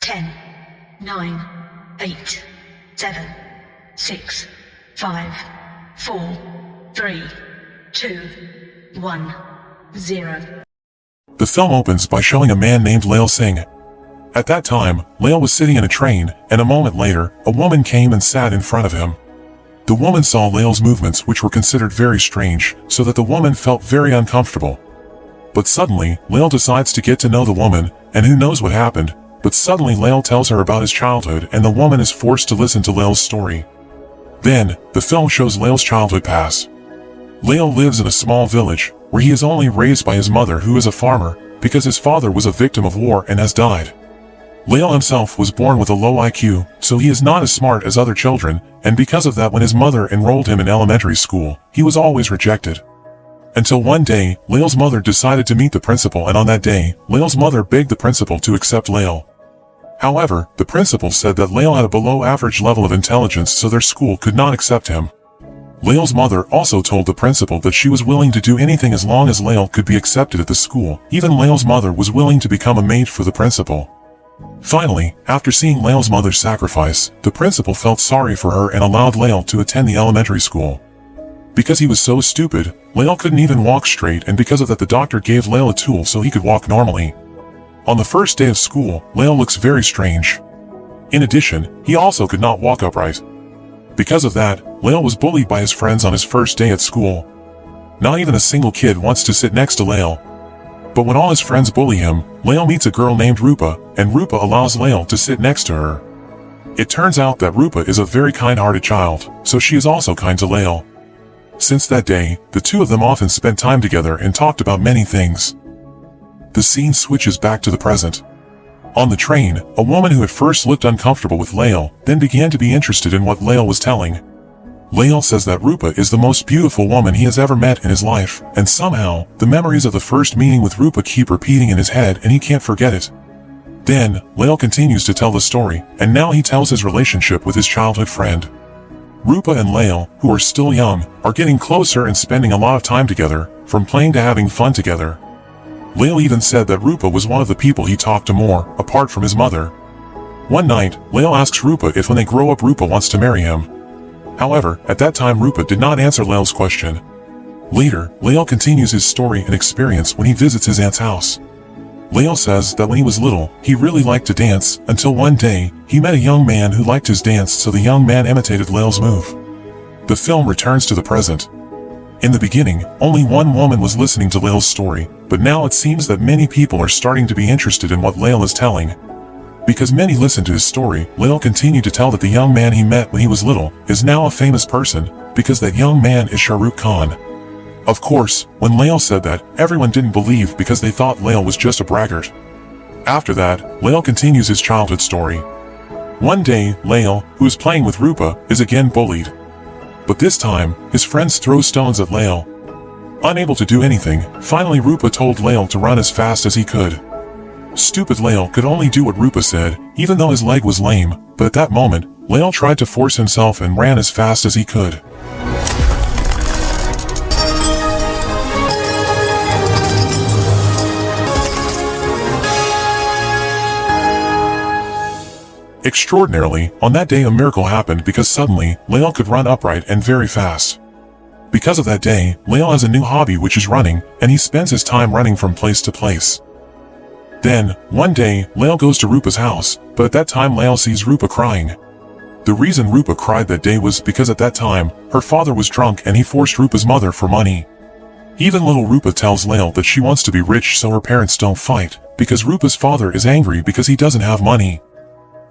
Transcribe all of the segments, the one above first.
10, 9, 8, 7, 6, 5, 4, 3, 2, 1, 0. The film opens by showing a man named Lail Singh. At that time, Lail was sitting in a train, and a moment later, a woman came and sat in front of him. The woman saw Lail's movements, which were considered very strange, so that the woman felt very uncomfortable. But suddenly, Lail decides to get to know the woman, and who knows what happened, but suddenly Lail tells her about his childhood and the woman is forced to listen to Lail's story. Then, the film shows Lail's childhood pass. Lail lives in a small village, where he is only raised by his mother who is a farmer, because his father was a victim of war and has died. Lail himself was born with a low IQ, so he is not as smart as other children, and because of that when his mother enrolled him in elementary school, he was always rejected. Until one day, Lail's mother decided to meet the principal, and on that day, Lail's mother begged the principal to accept Lail. However, the principal said that Lail had a below-average level of intelligence, so their school could not accept him. Lail's mother also told the principal that she was willing to do anything as long as Lail could be accepted at the school. Even Lail's mother was willing to become a maid for the principal. Finally, after seeing Lail's mother's sacrifice, the principal felt sorry for her and allowed Lail to attend the elementary school. Because he was so stupid, Lail couldn't even walk straight, and because of that the doctor gave Lail a tool so he could walk normally. On the first day of school, Lail looks very strange. In addition, he also could not walk upright. Because of that, Lail was bullied by his friends on his first day at school. Not even a single kid wants to sit next to Lail. But when all his friends bully him, Lail meets a girl named Rupa, and Rupa allows Lail to sit next to her. It turns out that Rupa is a very kind-hearted child, so she is also kind to Lail. Since that day, the two of them often spent time together and talked about many things. The scene switches back to the present. On the train, a woman who at first looked uncomfortable with Lail, then began to be interested in what Lail was telling. Lail says that Rupa is the most beautiful woman he has ever met in his life, and somehow, the memories of the first meeting with Rupa keep repeating in his head and he can't forget it. Then, Lail continues to tell the story, and now he tells his relationship with his childhood friend. Rupa and Lail, who are still young, are getting closer and spending a lot of time together, from playing to having fun together. Lail even said that Rupa was one of the people he talked to more, apart from his mother. One night, Lail asks Rupa if when they grow up Rupa wants to marry him. However, at that time Rupa did not answer Lail's question. Later, Lail continues his story and experience when he visits his aunt's house. Lail says that when he was little, he really liked to dance, until one day, he met a young man who liked his dance, so the young man imitated Lail's move. The film returns to the present. In the beginning, only one woman was listening to Lail's story, but now it seems that many people are starting to be interested in what Lail is telling. Because many listened to his story, Lail continued to tell that the young man he met when he was little is now a famous person, because that young man is Shah Rukh Khan. Of course, when Lail said that, everyone didn't believe because they thought Lail was just a braggart. After that, Lail continues his childhood story. One day, Lail, who is playing with Rupa, is again bullied. But this time, his friends throw stones at Lail. Unable to do anything, finally Rupa told Lail to run as fast as he could. Stupid Lail could only do what Rupa said, even though his leg was lame, but at that moment, Lail tried to force himself and ran as fast as he could. Extraordinarily, on that day a miracle happened because suddenly, Lail could run upright and very fast. Because of that day, Lail has a new hobby which is running, and he spends his time running from place to place. Then, one day, Lail goes to Rupa's house, but at that time Lail sees Rupa crying. The reason Rupa cried that day was because at that time, her father was drunk and he forced Rupa's mother for money. Even little Rupa tells Lail that she wants to be rich so her parents don't fight, because Rupa's father is angry because he doesn't have money.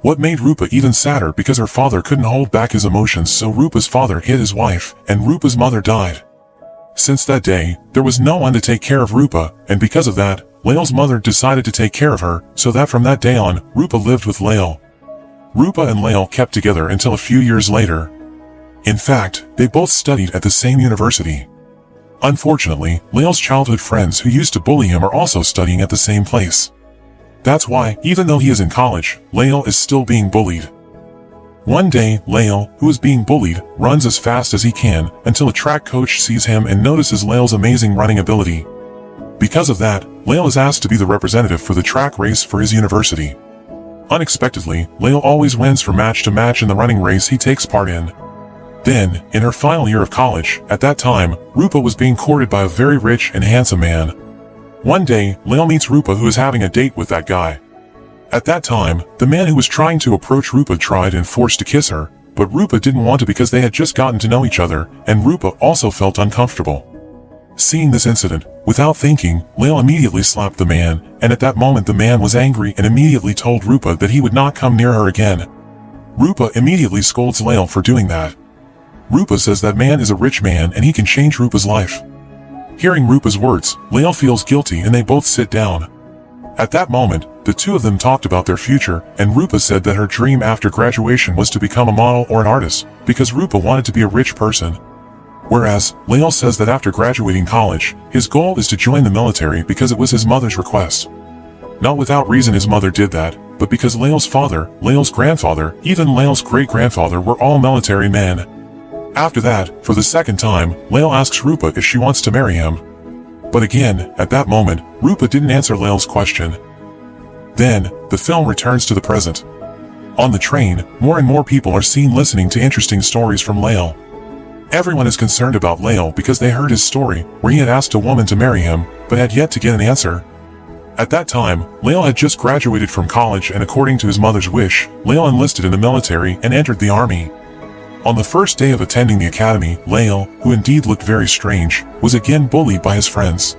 What made Rupa even sadder because her father couldn't hold back his emotions, so Rupa's father hit his wife, and Rupa's mother died. Since that day, there was no one to take care of Rupa, and because of that, Lail's mother decided to take care of her, so that from that day on, Rupa lived with Lail. Rupa and Lail kept together until a few years later. In fact, they both studied at the same university. Unfortunately, Lail's childhood friends who used to bully him are also studying at the same place. That's why, even though he is in college, Lail is still being bullied. One day, Lail, who is being bullied, runs as fast as he can, until a track coach sees him and notices Lail's amazing running ability. Because of that, Lail is asked to be the representative for the track race for his university. Unexpectedly, Lael always wins from match to match in the running race he takes part in. Then, in her final year of college, at that time, Rupa was being courted by a very rich and handsome man. One day, Lael meets Rupa, who is having a date with that guy. At that time, the man who was trying to approach Rupa tried and forced to kiss her, but Rupa didn't want to because they had just gotten to know each other, and Rupa also felt uncomfortable. Seeing this incident, without thinking, Lael immediately slapped the man, and at that moment the man was angry and immediately told Rupa that he would not come near her again. Rupa immediately scolds Lael for doing that. Rupa says that man is a rich man and he can change Rupa's life. Hearing Rupa's words, Lael feels guilty and they both sit down. At that moment, the two of them talked about their future, and Rupa said that her dream after graduation was to become a model or an artist, because Rupa wanted to be a rich person. Whereas, Lael says that after graduating college, his goal is to join the military because it was his mother's request. Not without reason his mother did that, but because Lael's father, Lael's grandfather, even Lael's great-grandfather were all military men. After that, for the second time, Lael asks Rupa if she wants to marry him. But again, at that moment, Rupa didn't answer Lael's question. Then, the film returns to the present. On the train, more and more people are seen listening to interesting stories from Lael. Everyone is concerned about Lael because they heard his story, where he had asked a woman to marry him, but had yet to get an answer. At that time, Lael had just graduated from college, and according to his mother's wish, Lael enlisted in the military and entered the army. On the first day of attending the academy, Lael, who indeed looked very strange, was again bullied by his friends.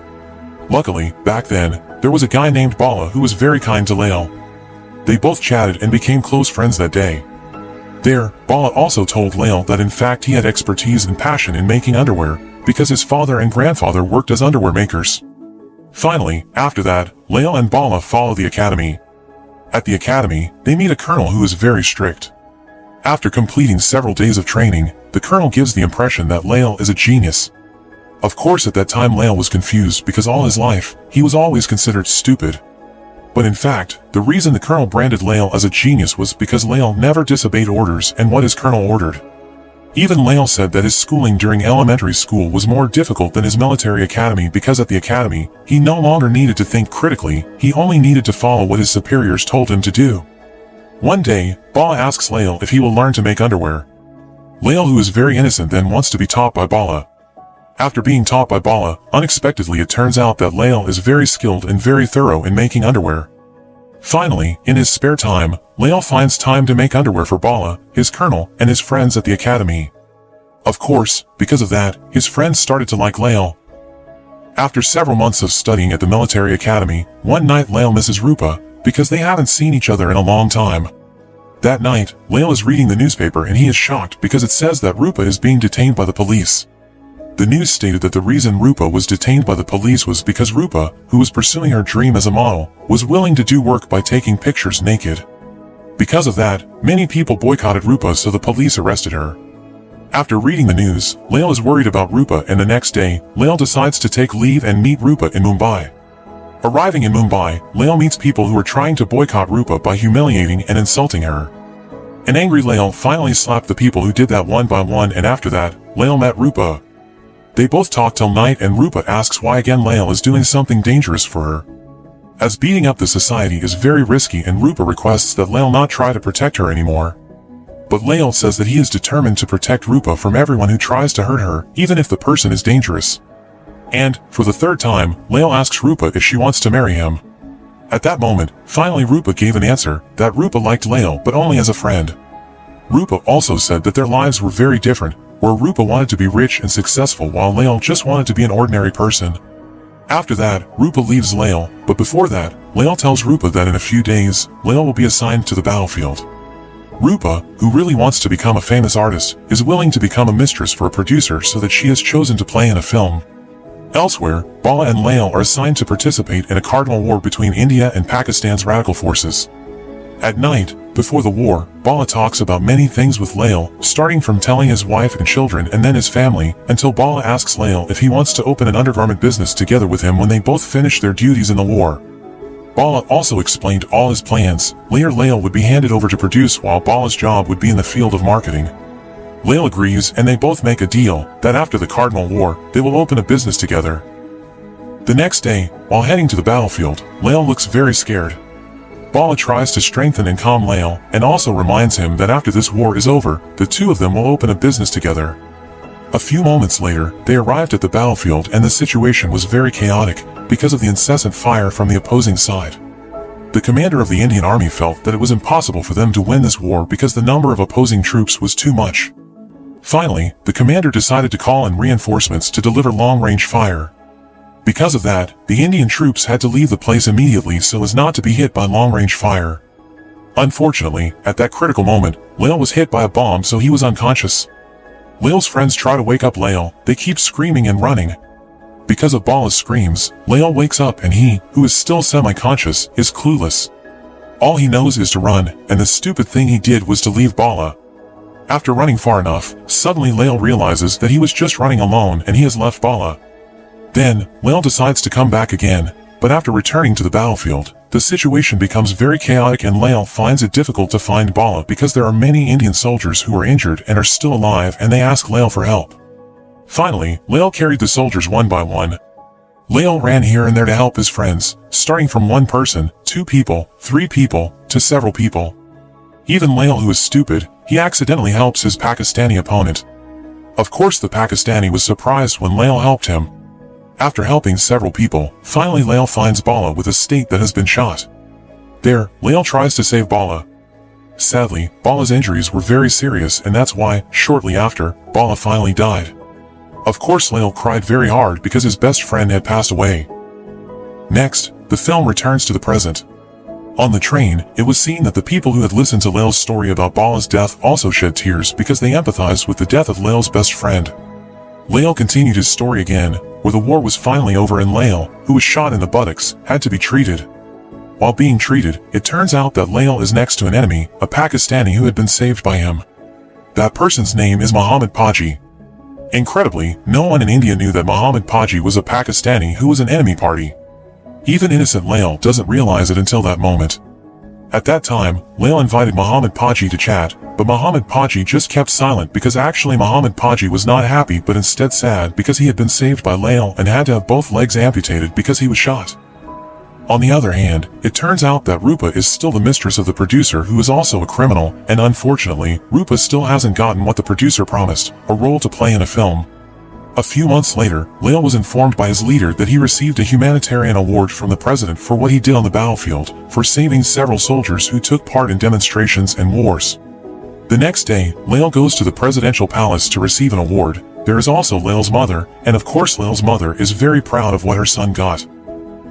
Luckily, back then, there was a guy named Bala who was very kind to Lael. They both chatted and became close friends that day. There, Bala also told Lael that in fact he had expertise and passion in making underwear, because his father and grandfather worked as underwear makers. Finally, after that, Lael and Bala follow the academy. At the academy, they meet a colonel who is very strict. After completing several days of training, the colonel gives the impression that Lael is a genius. Of course, at that time Lael was confused because all his life, he was always considered stupid. But in fact, the reason the colonel branded Lael as a genius was because Lael never disobeyed orders and what his colonel ordered. Even Lael said that his schooling during elementary school was more difficult than his military academy because at the academy, he no longer needed to think critically, he only needed to follow what his superiors told him to do. One day, Bala asks Lael if he will learn to make underwear. Lael, who is very innocent, then wants to be taught by Bala. After being taught by Bala, unexpectedly it turns out that Lael is very skilled and very thorough in making underwear. Finally, in his spare time, Lael finds time to make underwear for Bala, his colonel, and his friends at the academy. Of course, because of that, his friends started to like Lael. After several months of studying at the military academy, one night Lael misses Rupa, because they haven't seen each other in a long time. That night, Lael is reading the newspaper and he is shocked because it says that Rupa is being detained by the police. The news stated that the reason Rupa was detained by the police was because Rupa, who was pursuing her dream as a model, was willing to do work by taking pictures naked. Because of that, many people boycotted Rupa, so the police arrested her. After reading the news, Lael is worried about Rupa, and the next day, Lael decides to take leave and meet Rupa in Mumbai. Arriving in Mumbai, Lael meets people who are trying to boycott Rupa by humiliating and insulting her. An angry Lael finally slapped the people who did that one by one, and after that, Lael met Rupa. They both talk till night, and Rupa asks why again Lael is doing something dangerous for her. As beating up the society is very risky, and Rupa requests that Lael not try to protect her anymore. But Lael says that he is determined to protect Rupa from everyone who tries to hurt her, even if the person is dangerous. And, for the third time, Lael asks Rupa if she wants to marry him. At that moment, finally Rupa gave an answer, that Rupa liked Lael but only as a friend. Rupa also said that their lives were very different, where Rupa wanted to be rich and successful while Lael just wanted to be an ordinary person. After that, Rupa leaves Lael, but before that, Lael tells Rupa that in a few days, Lael will be assigned to the battlefield. Rupa, who really wants to become a famous artist, is willing to become a mistress for a producer so that she has chosen to play in a film. Elsewhere, Bala and Lael are assigned to participate in a cardinal war between India and Pakistan's radical forces. At night, before the war, Bala talks about many things with Lael, starting from telling his wife and children and then his family, until Bala asks Lael if he wants to open an undergarment business together with him when they both finish their duties in the war. Bala also explained all his plans. Later Lael would be handed over to produce while Bala's job would be in the field of marketing. Lael agrees and they both make a deal that after the Cardinal War, they will open a business together. The next day, while heading to the battlefield, Lael looks very scared. Bala tries to strengthen and calm Lael, and also reminds him that after this war is over, the two of them will open a business together. A few moments later, they arrived at the battlefield and the situation was very chaotic, because of the incessant fire from the opposing side. The commander of the Indian army felt that it was impossible for them to win this war because the number of opposing troops was too much. Finally, the commander decided to call in reinforcements to deliver long-range fire. Because of that, the Indian troops had to leave the place immediately so as not to be hit by long-range fire. Unfortunately, at that critical moment, Lael was hit by a bomb so he was unconscious. Lael's friends try to wake up Lael, they keep screaming and running. Because of Bala's screams, Lael wakes up and he, who is still semi-conscious, is clueless. All he knows is to run, and the stupid thing he did was to leave Bala. After running far enough, suddenly Lael realizes that he was just running alone and he has left Bala. Then, Lael decides to come back again, but after returning to the battlefield, the situation becomes very chaotic and Lael finds it difficult to find Bala because there are many Indian soldiers who are injured and are still alive and they ask Lael for help. Finally, Lael carried the soldiers one by one. Lael ran here and there to help his friends, starting from one person, 2 people, 3 people, to several people. Even Lael, who is stupid, he accidentally helps his Pakistani opponent. Of course the Pakistani was surprised when Lael helped him. After helping several people, finally Lael finds Bala with a stake that has been shot. There, Lael tries to save Bala. Sadly, Bala's injuries were very serious and that's why, shortly after, Bala finally died. Of course Lael cried very hard because his best friend had passed away. Next, the film returns to the present. On the train, it was seen that the people who had listened to Lael's story about Bala's death also shed tears because they empathized with the death of Lael's best friend. Lael continued his story again, where the war was finally over and Lael, who was shot in the buttocks, had to be treated. While being treated, it turns out that Lael is next to an enemy, a Pakistani who had been saved by him. That person's name is Muhammad Paji. Incredibly, no one in India knew that Muhammad Paji was a Pakistani who was an enemy party. Even innocent Lael doesn't realize it until that moment. At that time, Lael invited Muhammad Paji to chat, but Muhammad Paji just kept silent because actually Muhammad Paji was not happy but instead sad because he had been saved by Lael and had to have both legs amputated because he was shot. On the other hand, it turns out that Rupa is still the mistress of the producer who is also a criminal, and unfortunately, Rupa still hasn't gotten what the producer promised, a role to play in a film. A few months later, Lael was informed by his leader that he received a humanitarian award from the president for what he did on the battlefield, for saving several soldiers who took part in demonstrations and wars. The next day, Lael goes to the presidential palace to receive an award. There is also Lael's mother, and of course Lael's mother is very proud of what her son got.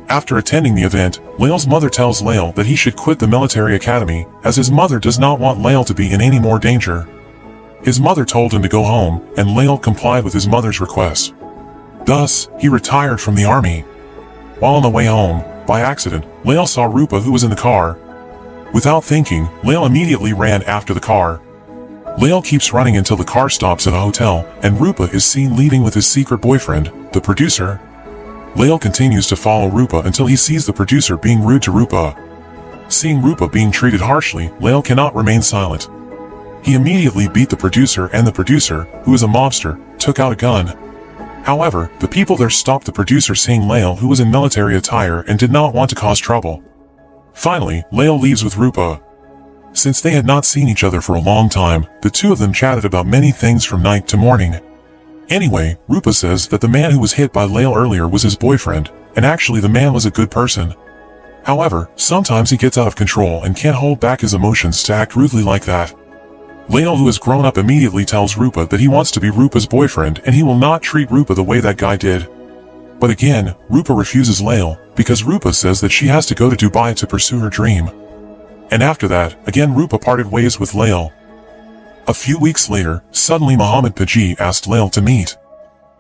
After attending the event, Lael's mother tells Lael that he should quit the military academy, as his mother does not want Lael to be in any more danger. His mother told him to go home, and Lael complied with his mother's request. Thus, he retired from the army. While on the way home, by accident, Lael saw Rupa who was in the car. Without thinking, Lael immediately ran after the car. Lael keeps running until the car stops at a hotel, and Rupa is seen leaving with his secret boyfriend, the producer. Lael continues to follow Rupa until he sees the producer being rude to Rupa. Seeing Rupa being treated harshly, Lael cannot remain silent. He immediately beat the producer, and the producer, who is a mobster, took out a gun. However, the people there stopped the producer seeing Lael who was in military attire and did not want to cause trouble. Finally, Lael leaves with Rupa. Since they had not seen each other for a long time, the two of them chatted about many things from night to morning. Anyway, Rupa says that the man who was hit by Lael earlier was his boyfriend, and actually the man was a good person. However, sometimes he gets out of control and can't hold back his emotions to act rudely like that. Lael, who has grown up, immediately tells Rupa that he wants to be Rupa's boyfriend and he will not treat Rupa the way that guy did. But again, Rupa refuses Lael, because Rupa says that she has to go to Dubai to pursue her dream. And after that, again Rupa parted ways with Lael. A few weeks later, suddenly Muhammad Paji asked Lael to meet.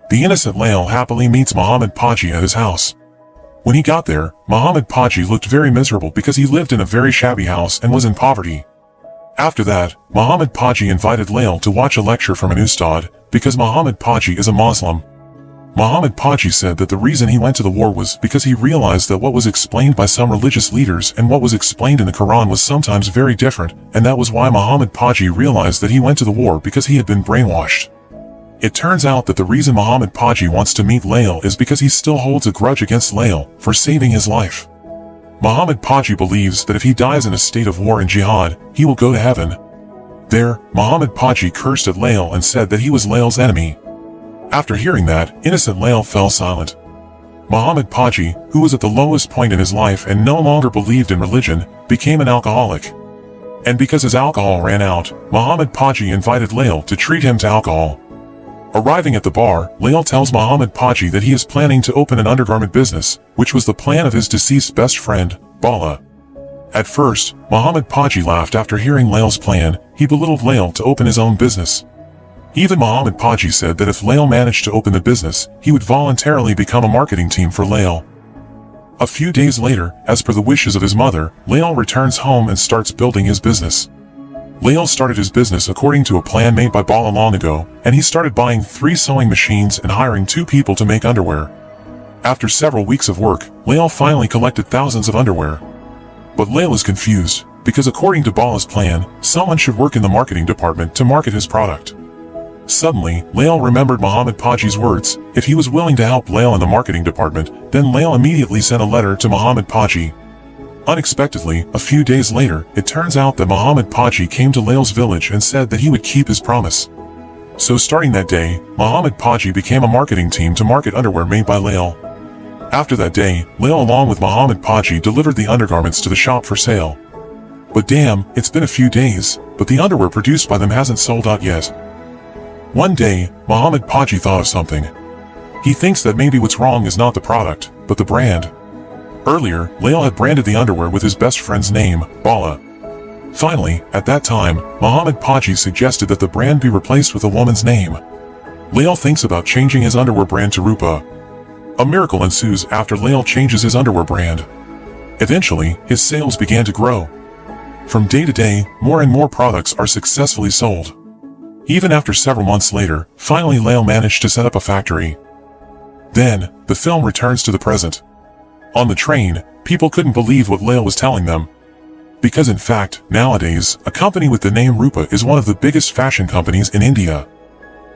The innocent Lael happily meets Muhammad Paji at his house. When he got there, Muhammad Paji looked very miserable because he lived in a very shabby house and was in poverty. After that, Muhammad Paji invited Lael to watch a lecture from an ustad, because Muhammad Paji is a Muslim. Muhammad Paji said that the reason he went to the war was because he realized that what was explained by some religious leaders and what was explained in the Quran was sometimes very different, and that was why Muhammad Paji realized that he went to the war because he had been brainwashed. It turns out that the reason Muhammad Paji wants to meet Lael is because he still holds a grudge against Lael for saving his life. Muhammad Paji believes that if he dies in a state of war and jihad, he will go to heaven. There, Muhammad Paji cursed at Lail and said that he was Lail's enemy. After hearing that, innocent Lail fell silent. Muhammad Paji, who was at the lowest point in his life and no longer believed in religion, became an alcoholic. And because his alcohol ran out, Muhammad Paji invited Lail to treat him to alcohol. Arriving at the bar, Lail tells Muhammad Paji that he is planning to open an undergarment business, which was the plan of his deceased best friend, Bala. At first, Muhammad Paji laughed after hearing Lail's plan. He belittled Lail to open his own business. Even Muhammad Paji said that if Lail managed to open the business, he would voluntarily become a marketing team for Lail. A few days later, as per the wishes of his mother, Lail returns home and starts building his business. Lail started his business according to a plan made by Bala long ago, and he started buying 3 sewing machines and hiring 2 people to make underwear. After several weeks of work, Lail finally collected thousands of underwear. But Lail is confused, because according to Bala's plan, someone should work in the marketing department to market his product. Suddenly, Lail remembered Muhammad Paji's words. If he was willing to help Lail in the marketing department, then Lail immediately sent a letter to Muhammad Paji. Unexpectedly, a few days later, it turns out that Muhammad Paji came to Lail's village and said that he would keep his promise. So starting that day, Muhammad Paji became a marketing team to market underwear made by Lail. After that day, Lail along with Muhammad Paji delivered the undergarments to the shop for sale. But damn, it's been a few days, but the underwear produced by them hasn't sold out yet. One day, Muhammad Paji thought of something. He thinks that maybe what's wrong is not the product, but the brand. Earlier, Lail had branded the underwear with his best friend's name, Bala. Finally, at that time, Muhammad Paji suggested that the brand be replaced with a woman's name. Lail thinks about changing his underwear brand to Rupa. A miracle ensues after Lail changes his underwear brand. Eventually, his sales began to grow. From day to day, more and more products are successfully sold. Even after several months later, finally Lail managed to set up a factory. Then, the film returns to the present. On the train, people couldn't believe what Lail was telling them. Because in fact, nowadays, a company with the name Rupa is one of the biggest fashion companies in India.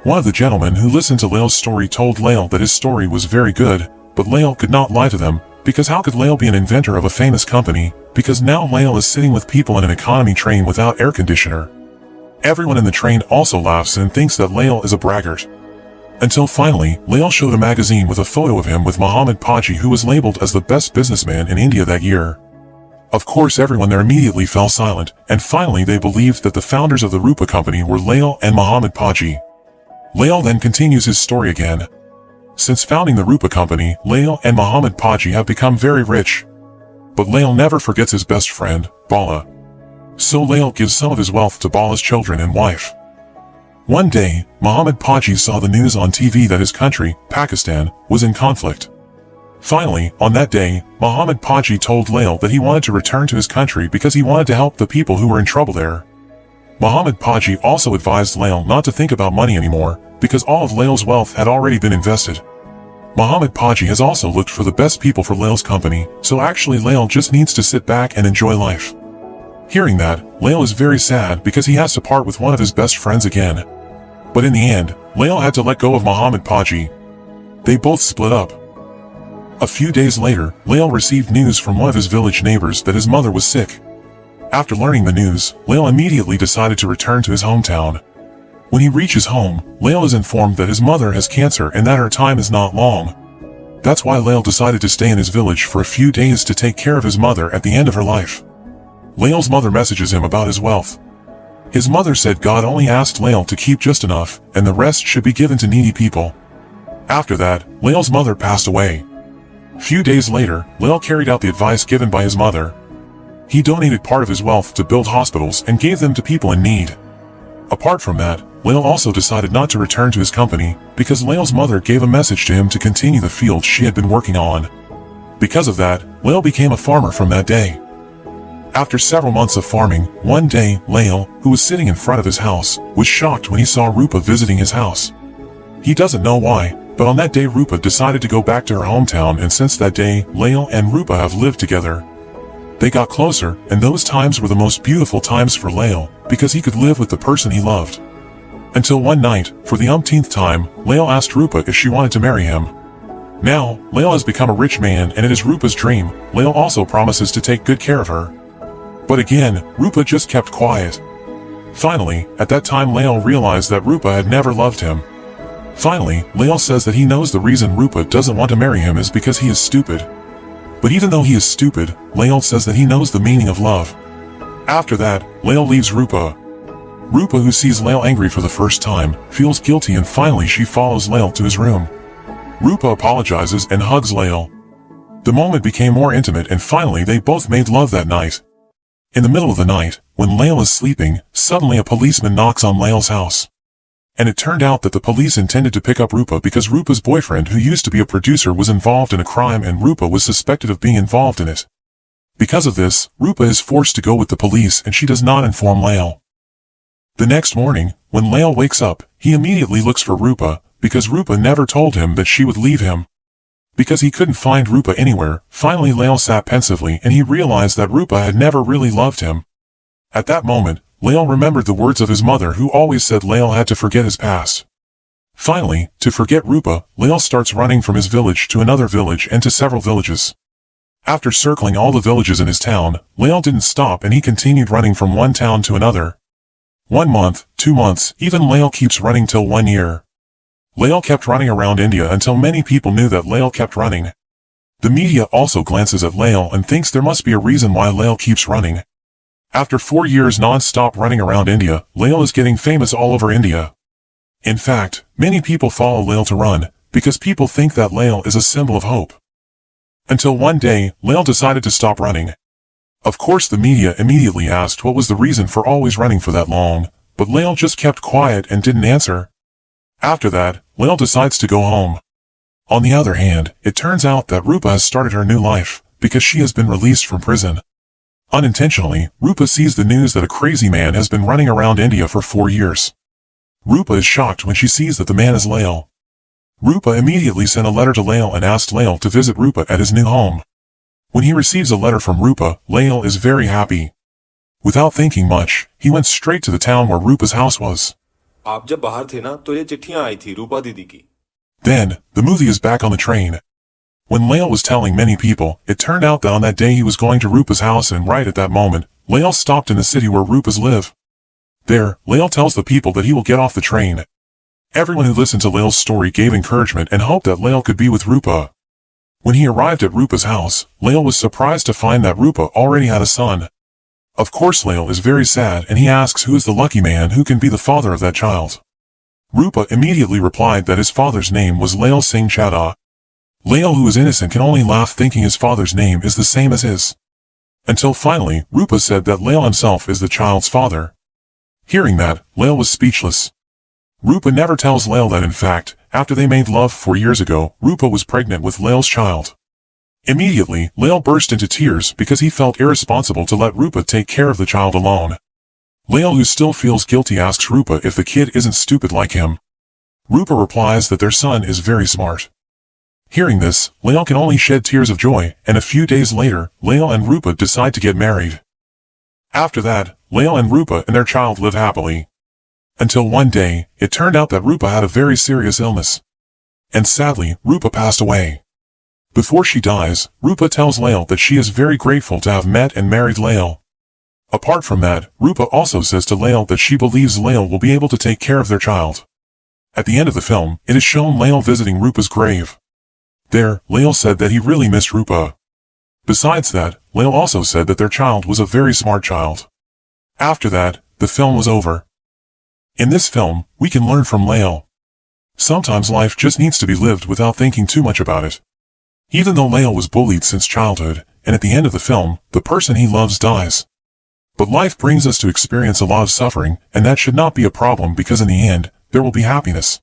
One of the gentlemen who listened to Lail's story told Lail that his story was very good, but Lail could not lie to them, because how could Lail be an inventor of a famous company, because now Lail is sitting with people in an economy train without air conditioner. Everyone in the train also laughs and thinks that Lail is a braggart. Until finally, Lail showed a magazine with a photo of him with Muhammad Paji, who was labeled as the best businessman in India that year. Of course everyone there immediately fell silent, and finally they believed that the founders of the Rupa company were Lail and Muhammad Paji. Lail then continues his story again. Since founding the Rupa company, Lail and Muhammad Paji have become very rich. But Lail never forgets his best friend, Bala. So Lail gives some of his wealth to Bala's children and wife. One day, Muhammad Paji saw the news on TV that his country, Pakistan, was in conflict. Finally, on that day, Muhammad Paji told Lail that he wanted to return to his country because he wanted to help the people who were in trouble there. Muhammad Paji also advised Lail not to think about money anymore, because all of Lail's wealth had already been invested. Muhammad Paji has also looked for the best people for Lail's company, so actually Lail just needs to sit back and enjoy life. Hearing that, Lail is very sad because he has to part with one of his best friends again. But in the end, Lail had to let go of Muhammad Paji. They both split up. A few days later, Lail received news from one of his village neighbors that his mother was sick. After learning the news, Lail immediately decided to return to his hometown. When he reaches home, Lail is informed that his mother has cancer and that her time is not long. That's why Lail decided to stay in his village for a few days to take care of his mother at the end of her life. Lail's mother messages him about his wealth. His mother said God only asked Lail to keep just enough, and the rest should be given to needy people. After that, Lail's mother passed away. Few days later, Lail carried out the advice given by his mother. He donated part of his wealth to build hospitals and gave them to people in need. Apart from that, Lail also decided not to return to his company, because Lail's mother gave a message to him to continue the field she had been working on. Because of that, Lail became a farmer from that day. After several months of farming, one day, Lail, who was sitting in front of his house, was shocked when he saw Rupa visiting his house. He doesn't know why, but on that day Rupa decided to go back to her hometown, and since that day, Lail and Rupa have lived together. They got closer, and those times were the most beautiful times for Lail, because he could live with the person he loved. Until one night, for the umpteenth time, Lail asked Rupa if she wanted to marry him. Now, Lael has become a rich man and it is Rupa's dream. Lael also promises to take good care of her. But again, Rupa just kept quiet. Finally, at that time Lael realized that Rupa had never loved him. Finally, Lael says that he knows the reason Rupa doesn't want to marry him is because he is stupid. But even though he is stupid, Lael says that he knows the meaning of love. After that, Lael leaves Rupa. Rupa, who sees Lael angry for the first time, feels guilty and finally she follows Lael to his room. Rupa apologizes and hugs Lael. The moment became more intimate and finally they both made love that night. In the middle of the night, when Lael is sleeping, suddenly a policeman knocks on Lael's house. And it turned out that the police intended to pick up Rupa because Rupa's boyfriend, who used to be a producer, was involved in a crime and Rupa was suspected of being involved in it. Because of this, Rupa is forced to go with the police and she does not inform Lael. The next morning, when Lael wakes up, he immediately looks for Rupa, because Rupa never told him that she would leave him. Because he couldn't find Rupa anywhere, finally Lael sat pensively and he realized that Rupa had never really loved him. At that moment, Lael remembered the words of his mother who always said Lael had to forget his past. Finally, to forget Rupa, Lael starts running from his village to another village and to several villages. After circling all the villages in his town, Lael didn't stop and he continued running from one town to another. 1 month, 2 months, even Lael keeps running till 1 year. Lael kept running around India until many people knew that Lael kept running. The media also glances at Lael and thinks there must be a reason why Lael keeps running. After 4 years non-stop running around India, Lael is getting famous all over India. In fact, many people follow Lael to run, because people think that Lael is a symbol of hope. Until one day, Lael decided to stop running. Of course the media immediately asked what was the reason for always running for that long, but Lael just kept quiet and didn't answer. After that, Lael decides to go home. On the other hand, it turns out that Rupa has started her new life, because she has been released from prison. Unintentionally, Rupa sees the news that a crazy man has been running around India for 4 years. Rupa is shocked when she sees that the man is Lael. Rupa immediately sent a letter to Lael and asked Lael to visit Rupa at his new home. When he receives a letter from Rupa, Lael is very happy. Without thinking much, he went straight to the town where Rupa's house was. आप जब बाहर थे ना तो ये चिट्ठियां आई थी रूपा दीदी की. Then, the movie is back on the train. When Lael was telling many people, it turned out that on that day he was going to Rupa's house and right at that moment, Lael stopped in the city where Rupas live. There, Lael tells the people that he will get off the train. Everyone who listened to Lael's story gave encouragement and hoped that Lael could be with Rupa. When he arrived at Rupa's house, Lael was surprised to find that Rupa already had a son. Of course Lael is very sad and he asks who is the lucky man who can be the father of that child. Rupa immediately replied that his father's name was Lael Singh Chadha. Lael, who is innocent, can only laugh thinking his father's name is the same as his. Until finally, Rupa said that Lael himself is the child's father. Hearing that, Lael was speechless. Rupa never tells Lael that in fact, after they made love 4 years ago, Rupa was pregnant with Lael's child. Immediately, Lael burst into tears because he felt irresponsible to let Rupa take care of the child alone. Lael, who still feels guilty, asks Rupa if the kid isn't stupid like him. Rupa replies that their son is very smart. Hearing this, Lael can only shed tears of joy, and a few days later, Lael and Rupa decide to get married. After that, Lael and Rupa and their child live happily. Until one day, it turned out that Rupa had a very serious illness. And sadly, Rupa passed away. Before she dies, Rupa tells Lael that she is very grateful to have met and married Lael. Apart from that, Rupa also says to Lael that she believes Lael will be able to take care of their child. At the end of the film, it is shown Lael visiting Rupa's grave. There, Lael said that he really missed Rupa. Besides that, Lael also said that their child was a very smart child. After that, the film was over. In this film, we can learn from Lael. Sometimes life just needs to be lived without thinking too much about it. Even though Lael was bullied since childhood, and at the end of the film, the person he loves dies. But life brings us to experience a lot of suffering, and that should not be a problem because in the end, there will be happiness.